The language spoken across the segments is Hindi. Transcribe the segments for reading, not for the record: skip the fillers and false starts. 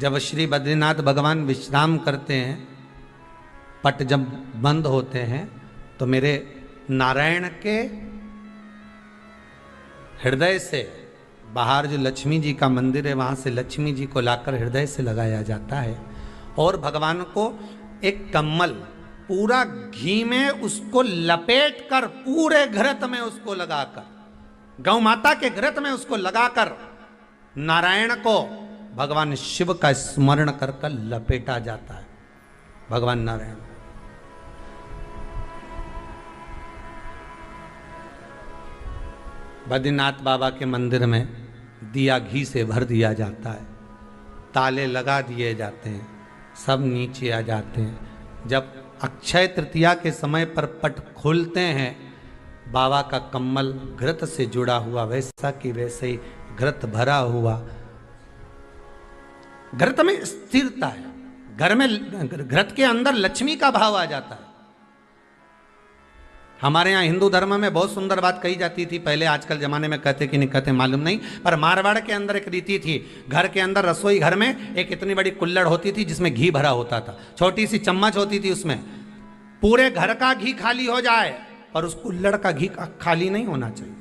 जब श्री बद्रीनाथ भगवान विश्राम करते हैं, पट जब बंद होते हैं, तो मेरे नारायण के हृदय से बाहर जो लक्ष्मी जी का मंदिर है, वहां से लक्ष्मी जी को लाकर हृदय से लगाया जाता है और भगवान को एक कम्मल पूरा घी में उसको लपेट कर पूरे घृत में उसको लगाकर, गौ माता के घृत में उसको लगाकर नारायण को भगवान शिव का स्मरण कर कर लपेटा जाता है। भगवान नारायण बद्रीनाथ बाबा के मंदिर में दिया घी से भर दिया जाता है, ताले लगा दिए जाते हैं, सब नीचे आ जाते हैं। जब अक्षय तृतीया के समय पर पट खोलते हैं, बाबा का कम्मल घृत से जुड़ा हुआ वैसा कि वैसे ही घृत भरा हुआ, घृत में स्थिरता है, घर में घृत के अंदर लक्ष्मी का भाव आ जाता है। हमारे यहाँ हिंदू धर्म में बहुत सुंदर बात कही जाती थी पहले, आजकल जमाने में कहते कि नहीं कहते मालूम नहीं, पर मारवाड़ के अंदर एक रीति थी। घर के अंदर रसोई घर में एक इतनी बड़ी कुल्हड़ होती थी जिसमें घी भरा होता था, छोटी सी चम्मच होती थी, उसमें पूरे घर का घी खाली हो जाए और उस कुल्हड़ का घी खाली नहीं होना चाहिए।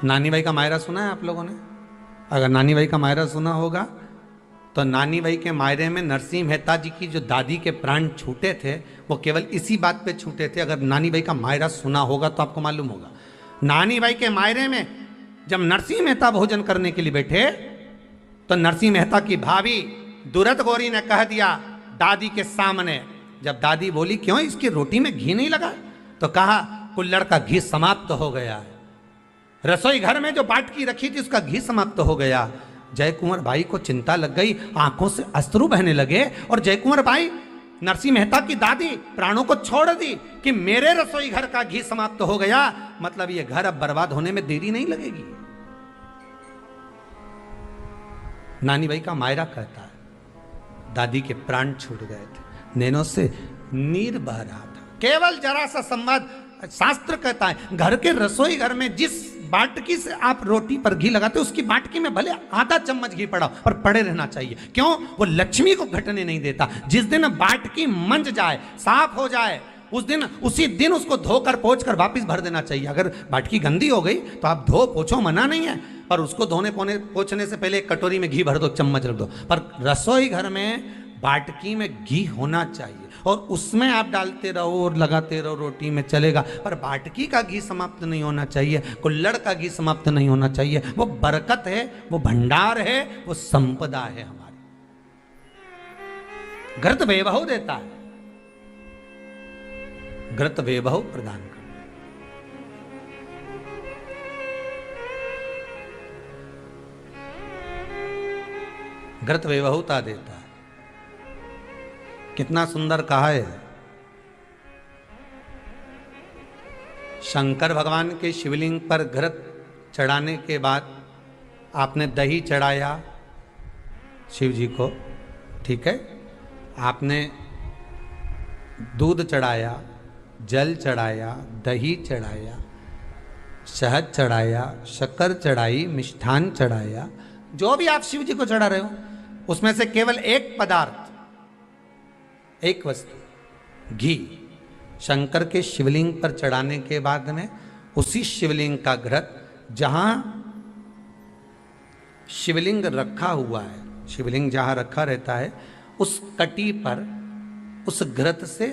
नानी भाई का मायरा सुना है आप लोगों ने? अगर नानी भाई का मायरा सुना होगा तो नानी भाई के मायरे में नरसिंह मेहता जी की जो दादी के प्राण छूटे थे वो केवल इसी बात पे छूटे थे। अगर नानी भाई का मायरा सुना होगा तो आपको मालूम होगा, नानी भाई के मायरे में जब नरसिंह मेहता भोजन करने के लिए बैठे तो नरसिंह मेहता की भाभी दुरत गौरी ने कह दिया दादी के सामने, जब दादी बोली क्यों इसकी रोटी में घी नहीं लगा, तो कहा कुल्हड़ का घी समाप्त हो गया है, रसोई घर में जो बाटकी रखी थी उसका घी समाप्त हो गया। जय कुंवर भाई को चिंता लग गई, आंखों से अश्रु बहने लगे और जय कुंवर भाई नरसिंह मेहता की दादी प्राणों को छोड़ दी कि मेरे रसोई घर का घी समाप्त हो गया, मतलब ये घर अब बर्बाद होने में देरी नहीं लगेगी। नानी भाई का मायरा कहता है दादी के प्राण छूट गए थे, नैनों से नीर बह रहा था, केवल जरा सा संवाद। शास्त्र कहता है घर के रसोई घर में जिस बाटकी से आप रोटी पर घी लगाते उसकी बाटकी में भले आधा चम्मच घी पड़ा पर पड़े रहना चाहिए। क्यों? वो लक्ष्मी को घटने नहीं देता। जिस दिन बाटकी मंज जाए, साफ हो जाए, उसी दिन उसको धोकर पोंछ कर वापस भर देना चाहिए। अगर बाटकी गंदी हो गई तो आप धो पोछो, मना नहीं है, पर उसको धोने पोछने से पहले एक कटोरी में घी भर दो, चम्मच रख दो। पर रसोई घर में बाटकी में घी होना चाहिए और उसमें आप डालते रहो और लगाते रहो, रोटी में चलेगा, पर बाटकी का घी समाप्त नहीं होना चाहिए, कुल्हड़ का घी समाप्त नहीं होना चाहिए। वो बरकत है, वो भंडार है, वो संपदा है हमारी। घृत वैभव देता है, घृत वैभव प्रदान करता है, घृत वैभवता देता है। कितना सुंदर कहा है। शंकर भगवान के शिवलिंग पर घृत चढ़ाने के बाद आपने दही चढ़ाया शिव जी को, ठीक है, आपने दूध चढ़ाया, जल चढ़ाया, दही चढ़ाया, शहद चढ़ाया, शक्कर चढ़ाई, मिष्ठान चढ़ाया, जो भी आप शिव जी को चढ़ा रहे हो उसमें से केवल एक पदार्थ, एक वस्तु घी शंकर के शिवलिंग पर चढ़ाने के बाद में उसी शिवलिंग का घृत, जहां शिवलिंग रखा हुआ है, शिवलिंग जहां रखा रहता है उस कटी पर उस घृत से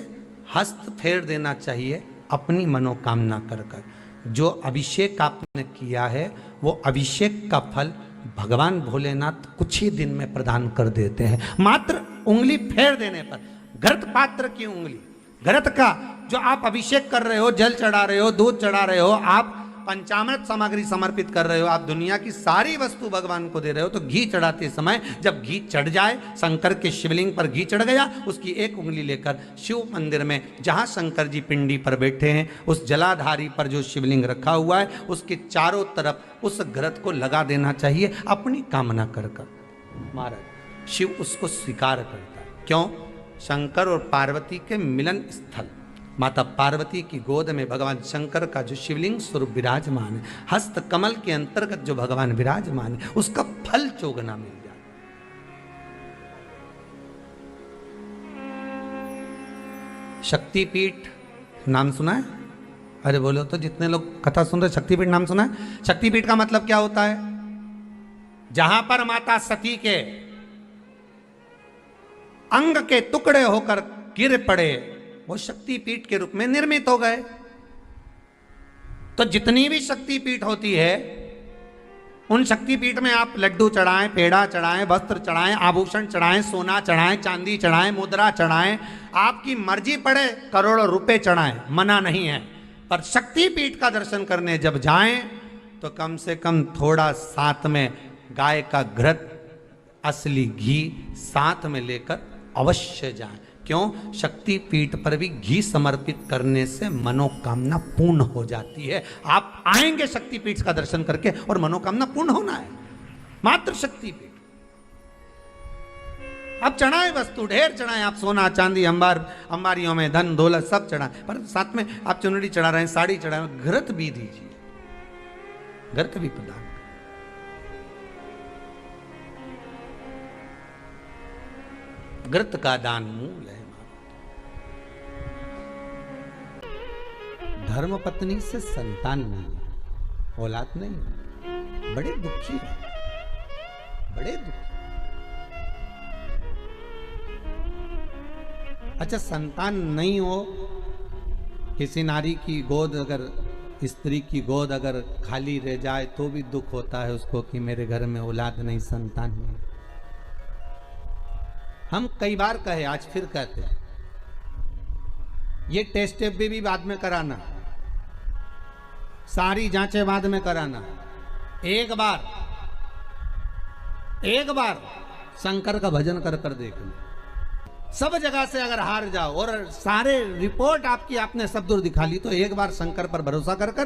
हस्त फेर देना चाहिए अपनी मनोकामना कर कर। जो अभिषेक आपने किया है वो अभिषेक का फल भगवान भोलेनाथ कुछ ही दिन में प्रदान कर देते हैं। मात्र उंगली फेर देने पर, घृत पात्र की उंगली, घृत का जो आप अभिषेक कर रहे हो, जल चढ़ा रहे हो, दूध चढ़ा रहे हो, आप पंचामृत सामग्री समर्पित कर रहे हो, आप दुनिया की सारी वस्तु भगवान को दे रहे हो, तो घी चढ़ाते समय जब घी चढ़ जाए, शंकर के शिवलिंग पर घी चढ़ गया, उसकी एक उंगली लेकर शिव मंदिर में जहां शंकर जी पिंडी पर बैठे हैं उस जलाधारी पर जो शिवलिंग रखा हुआ है उसके चारों तरफ उस घृत को लगा देना चाहिए अपनी कामना कर कर। महाराज शिव उसको स्वीकार करता है। क्यों? शंकर और पार्वती के मिलन स्थल, माता पार्वती की गोद में भगवान शंकर का जो शिवलिंग स्वरूप विराजमान है, हस्त कमल के अंतर्गत जो भगवान विराजमान है, उसका फल चोगना मिल जाए। शक्तिपीठ नाम सुना है? अरे बोलो तो, जितने लोग कथा सुन रहे, शक्तिपीठ नाम सुना है? शक्तिपीठ का मतलब क्या होता है? जहां पर माता सती के अंग के टुकड़े होकर गिर पड़े, वो शक्तिपीठ के रूप में निर्मित हो गए। तो जितनी भी शक्तिपीठ होती है, उन शक्तिपीठ में आप लड्डू चढ़ाएं, पेड़ा चढ़ाएं, वस्त्र चढ़ाएं, आभूषण चढ़ाएं, सोना चढ़ाएं, चांदी चढ़ाएं, मुद्रा चढ़ाएं, आपकी मर्जी पड़े करोड़ों रुपए चढ़ाएं, मना नहीं है। पर शक्तिपीठ का दर्शन करने जब जाएं तो कम से कम थोड़ा साथ में गाय का घृत, असली घी साथ में लेकर अवश्य जाएं। क्यों? शक्तिपीठ पर भी घी समर्पित करने से मनोकामना पूर्ण हो जाती है। आप आएंगे शक्तिपीठ का दर्शन करके और मनोकामना पूर्ण होना है, मात्र शक्तिपीठ। आप चढ़ाएं वस्तु, ढेर चढ़ाएं, आप सोना चांदी अंबारियों में धन दौलत सब चढ़ाएं, पर साथ में आप चुनरी चढ़ा रहे हैं, साड़ी चढ़ा रहे हैं, घृत भी दीजिए, घृत भी प्रदान। घृत का दान मूल है। धर्म पत्नी से संतान नहीं, औलाद नहीं, बड़े दुखी है, बड़े दुखी। अच्छा, संतान नहीं हो, किसी नारी की गोद अगर, स्त्री की गोद अगर खाली रह जाए तो भी दुख होता है उसको कि मेरे घर में औलाद नहीं, संतान नहीं। हम कई बार कहे, आज फिर कहते हैं, ये टेस्ट भी बाद में कराना, सारी जांचें बाद में कराना। एक बार शंकर का भजन कर कर देख लो। सब जगह से अगर हार जाओ और सारे रिपोर्ट आपकी आपने सब दूर दिखा ली, तो एक बार शंकर पर भरोसा कर कर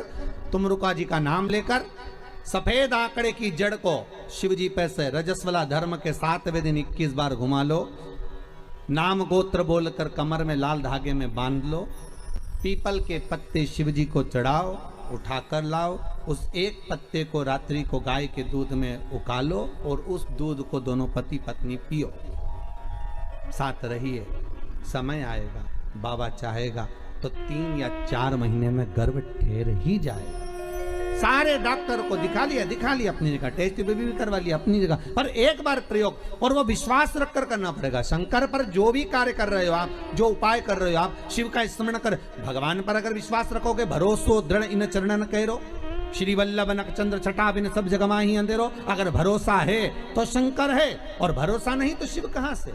तुमरुका जी का नाम लेकर सफेद आंकड़े की जड़ को शिव जी पे से रजस्वला धर्म के 7वें दिन 21 बार घुमा लो। नाम गोत्र बोलकर कमर में लाल धागे में बांध लो। पीपल के पत्ते शिव जी को चढ़ाओ, उठाकर लाओ। उस एक पत्ते को रात्रि को गाय के दूध में उकालो और उस दूध को दोनों पति पत्नी पियो। साथ रहिए, समय आएगा, बाबा चाहेगा तो 3 या 4 महीने में गर्भ ठहर ही जाएगा। सारे डॉक्टर को दिखा लिया अपनी जगह, टेस्ट भी करवा लिया अपनी जगह, पर एक बार प्रयोग, और वो विश्वास रखकर करना पड़ेगा। शंकर पर जो भी कार्य कर रहे हो आप, जो उपाय कर रहे हो आप, शिव का स्मरण कर, भगवान पर अगर विश्वास रखोगे, भरोसो दृढ़ इन चरणन करो, श्री वल्लभ नक चंद्र छटा बिन सब जगह माही अंधेरो। अगर भरोसा है तो शंकर है, और भरोसा नहीं तो शिव कहां से।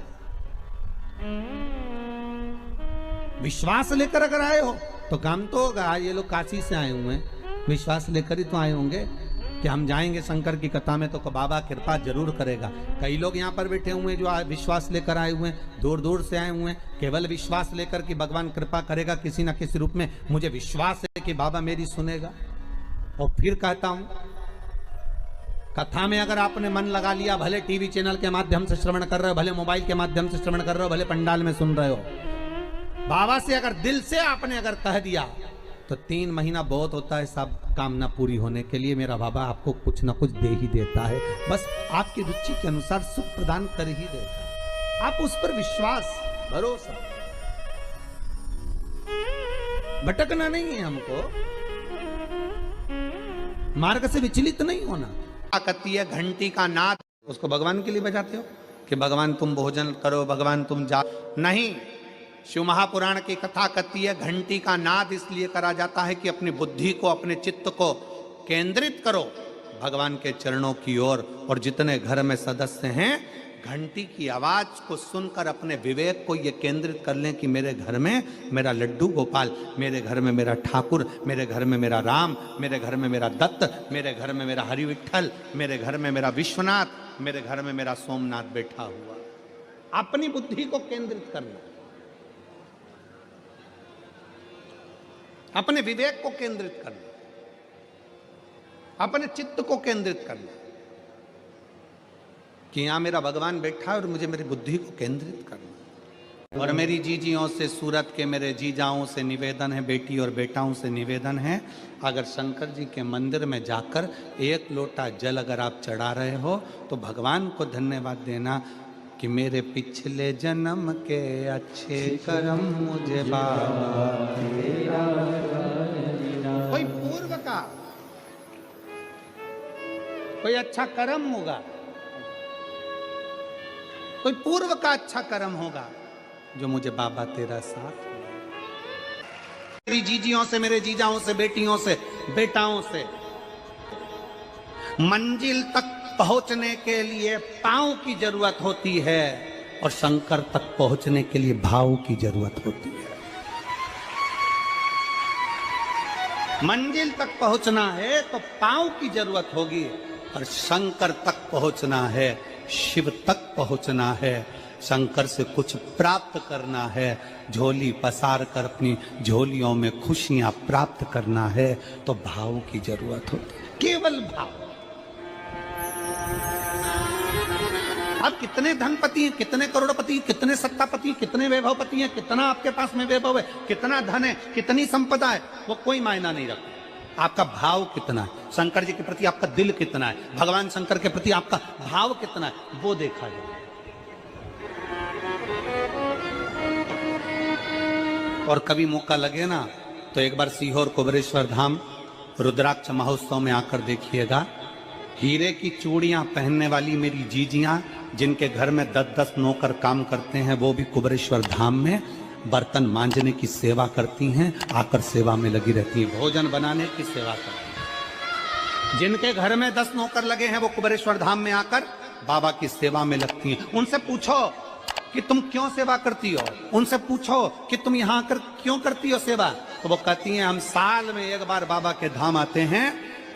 विश्वास लेकर अगर आए हो तो काम तो होगा। ये लोग काशी से आए हुए हैं, विश्वास लेकर ही तो आए होंगे कि हम जाएंगे शंकर की कथा में तो बाबा कृपा जरूर करेगा। कई लोग यहाँ पर बैठे हुए हैं जो विश्वास लेकर आए हुए हैं, दूर दूर से आए हुए हैं, केवल विश्वास लेकर कि भगवान कृपा करेगा किसी न किसी रूप में, मुझे विश्वास है कि बाबा मेरी सुनेगा। और फिर कहता हूं, कथा में अगर आपने मन लगा लिया, भले टीवी चैनल के माध्यम से श्रवण कर रहे हो, भले मोबाइल के माध्यम से श्रवण कर रहे हो, भले पंडाल में सुन रहे हो, बाबा से अगर दिल से आपने अगर कह दिया तो 3 महीना बहुत होता है सब कामना पूरी होने के लिए। मेरा बाबा आपको कुछ ना कुछ दे ही देता है, बस आपकी रुचि के अनुसार सुख प्रदान कर ही देता है। आप उस पर विश्वास, भरोसा, भटकना नहीं है हमको, मार्ग से विचलित नहीं होना। कहती है घंटी का नाद, उसको भगवान के लिए बजाते हो कि भगवान तुम भोजन करो, भगवान तुम जा, नहीं। शिव महापुराण की कथा कहती है घंटी का नाद इसलिए करा जाता है कि अपनी बुद्धि को, अपने चित्त को केंद्रित करो भगवान के चरणों की ओर। और जितने घर में सदस्य हैं, घंटी की आवाज को सुनकर अपने विवेक को ये केंद्रित कर लें कि मेरे घर में मेरा लड्डू गोपाल, मेरे घर में मेरा ठाकुर, मेरे घर में मेरा राम, मेरे घर में मेरा दत्त, मेरे घर में मेरा हरि विठल, मेरे घर में मेरा विश्वनाथ, मेरे घर में मेरा सोमनाथ बैठा हुआ। अपनी बुद्धि को केंद्रित करना, अपने विवेक को केंद्रित करना, अपने चित्त को केंद्रित करना कि यहां मेरा भगवान बैठा है और मुझे मेरी बुद्धि को केंद्रित करना। और मेरी जीजियों से, सूरत के मेरे जीजाओं से निवेदन है, बेटी और बेटाओं से निवेदन है, अगर शंकर जी के मंदिर में जाकर एक लोटा जल अगर आप चढ़ा रहे हो तो भगवान को धन्यवाद देना कि मेरे पिछले जन्म के अच्छे कर्म मुझे बाबा कोई पूर्व का कोई अच्छा कर्म होगा, कोई पूर्व का अच्छा कर्म होगा जो मुझे बाबा तेरा साथ। मेरी जीजियों से, मेरे जीजाओं से, बेटियों से, बेटाओं से मंजिल तक पहुंचने के लिए पांव की जरूरत होती है और शंकर तक पहुंचने के लिए भाव की जरूरत होती है। मंजिल तक पहुंचना है तो पांव की जरूरत होगी और शंकर तक पहुंचना है, शिव तक पहुंचना है, शंकर से कुछ प्राप्त करना है, झोली पसार कर अपनी झोलियों में खुशियां प्राप्त करना है तो भाव की जरूरत होती है, केवल भाव। आप कितने धनपति हैं, कितने करोड़पति, कितने सत्तापति, कितने वैभवपति हैं, कितना आपके पास में वैभव है, कितना धन है, कितनी संपदा है, वो कोई मायना नहीं रखता। आपका भाव कितना है, शंकर जी के प्रति आपका दिल कितना है, भगवान शंकर के प्रति आपका भाव कितना है, वो देखा जाए। और कभी मौका लगे ना तो एक बार सीहोर कुबेरेश्वर धाम रुद्राक्ष महोत्सव में आकर देखिएगा। हीरे की चूड़ियां पहनने वाली मेरी जीजियां जिनके घर में 10-10 नौकर काम करते हैं, वो भी कुबेरेश्वर धाम में बर्तन मांजने की सेवा करती हैं, आकर सेवा में लगी रहती हैं, भोजन बनाने की सेवा करती हैं। जिनके घर में 10 नौकर लगे हैं वो कुबेरेश्वर धाम में आकर बाबा की सेवा में लगती हैं। उनसे पूछो कि तुम क्यों सेवा करती हो, उनसे पूछो कि तुम यहाँ आकर क्यों करती हो सेवा, तो वो कहती हैं हम साल में एक बार बाबा के धाम आते हैं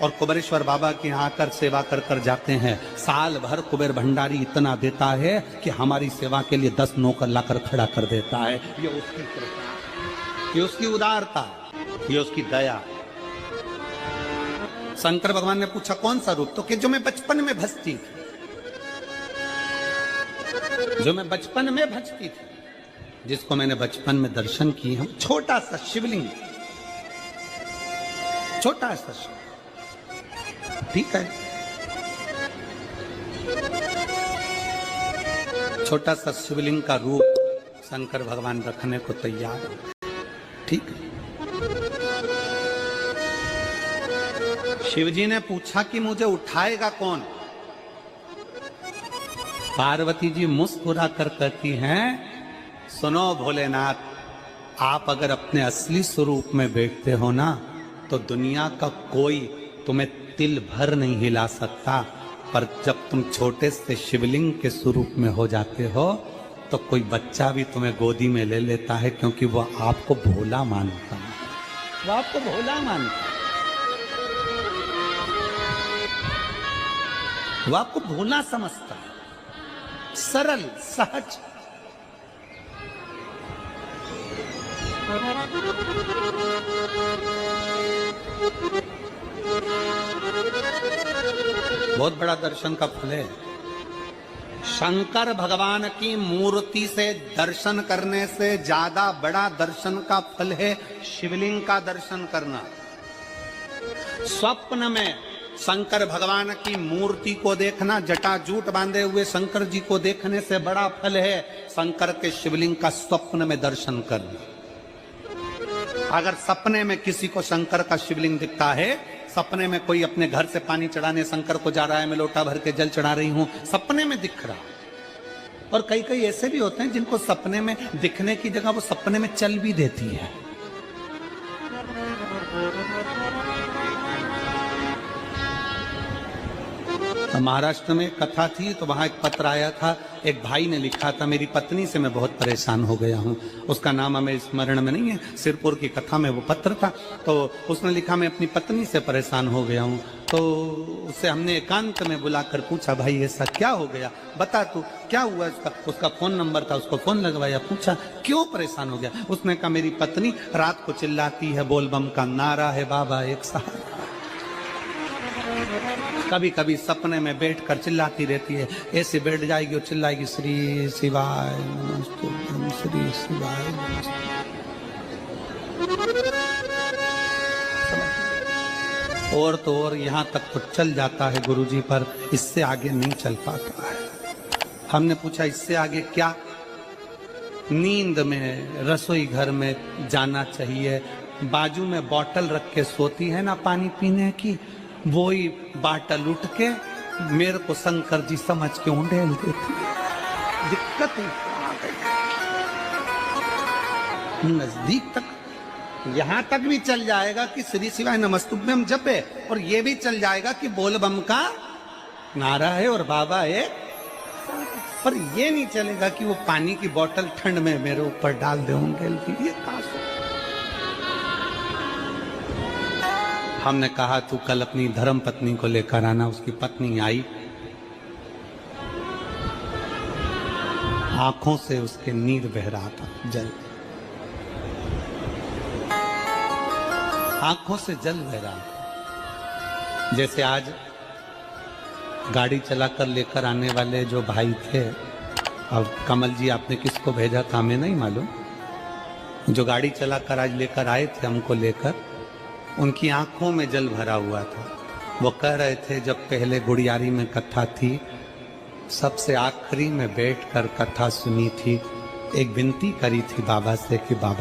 और कुबेरेश्वर बाबा के यहाँ आकर सेवा कर कर जाते हैं। साल भर कुबेर भंडारी इतना देता है कि हमारी सेवा के लिए 10 नौकर लाकर खड़ा कर देता है। ये उसकी कृपा, ये उसकी उदारता, ये उसकी दया। शंकर भगवान ने पूछा कौन सा रूप, तो कि जो मैं बचपन में भजती थी, जो मैं बचपन में भजती थी, जिसको मैंने बचपन में दर्शन किए हैं, छोटा सा शिवलिंग, छोटा सा शिवलिंग, ठीक है, छोटा सा शिवलिंग का रूप शंकर भगवान रखने को तैयार है, ठीक है। शिवजी ने पूछा कि मुझे उठाएगा कौन। पार्वती जी मुस्कुरा कर कहती हैं सुनो भोलेनाथ, आप अगर अपने असली स्वरूप में बैठते हो ना तो दुनिया का कोई तुम्हें तिल भर नहीं हिला सकता, पर जब तुम छोटे से शिवलिंग के स्वरूप में हो जाते हो तो कोई बच्चा भी तुम्हें गोदी में ले लेता है, क्योंकि वो आपको भोला मानता है, वो आपको भोला मानता है, वो आपको भोला समझता है, सरल सहज। बहुत बड़ा दर्शन का फल है। शंकर भगवान की मूर्ति से दर्शन करने से ज्यादा बड़ा दर्शन का फल है शिवलिंग का दर्शन करना। स्वप्न में शंकर भगवान की मूर्ति को देखना, जटाजूट बांधे हुए शंकर जी को देखने से बड़ा फल है शंकर के शिवलिंग का स्वप्न में दर्शन करना। अगर सपने में किसी को शंकर का शिवलिंग दिखता है, सपने में कोई अपने घर से पानी चढ़ाने शंकर को जा रहा है, मैं लोटा भर के जल चढ़ा रही हूं, सपने में दिख रहा। और कई कई ऐसे भी होते हैं जिनको सपने में दिखने की जगह वो सपने में चल भी देती है। महाराष्ट्र में कथा थी तो वहां एक पत्र आया था, एक भाई ने लिखा था मेरी पत्नी से मैं बहुत परेशान हो गया हूं। उसका नाम हमें स्मरण में नहीं है, सिरपुर की कथा में वो पत्र था। तो उसने लिखा मैं अपनी पत्नी से परेशान हो गया हूं। तो उससे हमने एकांत में बुलाकर पूछा भाई ऐसा क्या हो गया, बता तू क्या हुआ। उसका फोन नंबर था, उसको फोन लगवाया, पूछा क्यों परेशान हो गया। उसने कहा मेरी पत्नी रात को चिल्लाती है, बोल बम का नारा है बाबा एक सहारा। कभी कभी सपने में बैठकर चिल्लाती रहती है, ऐसे बैठ जाएगी और चिल्लाएगी श्री शिवाय नमस्तुभ्यं, श्री शिवाय नमस्तुभ्यं। और तो और यहाँ तक तो चल जाता है गुरुजी, पर इससे आगे नहीं चल पाता है। हमने पूछा इससे आगे क्या? नींद में रसोई घर में जाना चाहिए, बाजू में बोतल रख के सोती है ना पानी पीने की, वो ही बाटल उठ के मेरे को शंकर जी समझ के उंडेल देती। दिक्कत आ गई। नजदीक तक यहां तक भी चल जाएगा कि श्री शिवाय नमस्तुभ्यं जपे, और ये भी चल जाएगा कि बोल बम का नारा है और बाबा है, पर ये नहीं चलेगा कि वो पानी की बोतल ठंड में मेरे ऊपर डाल दे उंडेल की। ये कहां से? हमने कहा तू कल अपनी धर्म पत्नी को लेकर आना। उसकी पत्नी आई, आंखों से उसके नीर बह रहा था, जल, आंखों से जल बह रहा था। जैसे आज गाड़ी चलाकर लेकर आने वाले जो भाई थे, अब कमल जी आपने किसको भेजा था हमें नहीं मालूम, जो गाड़ी चलाकर आज लेकर आए थे हमको लेकर, उनकी आंखों में जल भरा हुआ था। वो कह रहे थे जब पहले गुड़ियारी में कथा थी, सबसे आखिरी में बैठकर कथा सुनी थी, एक विनती करी थी बाबा से कि बाबा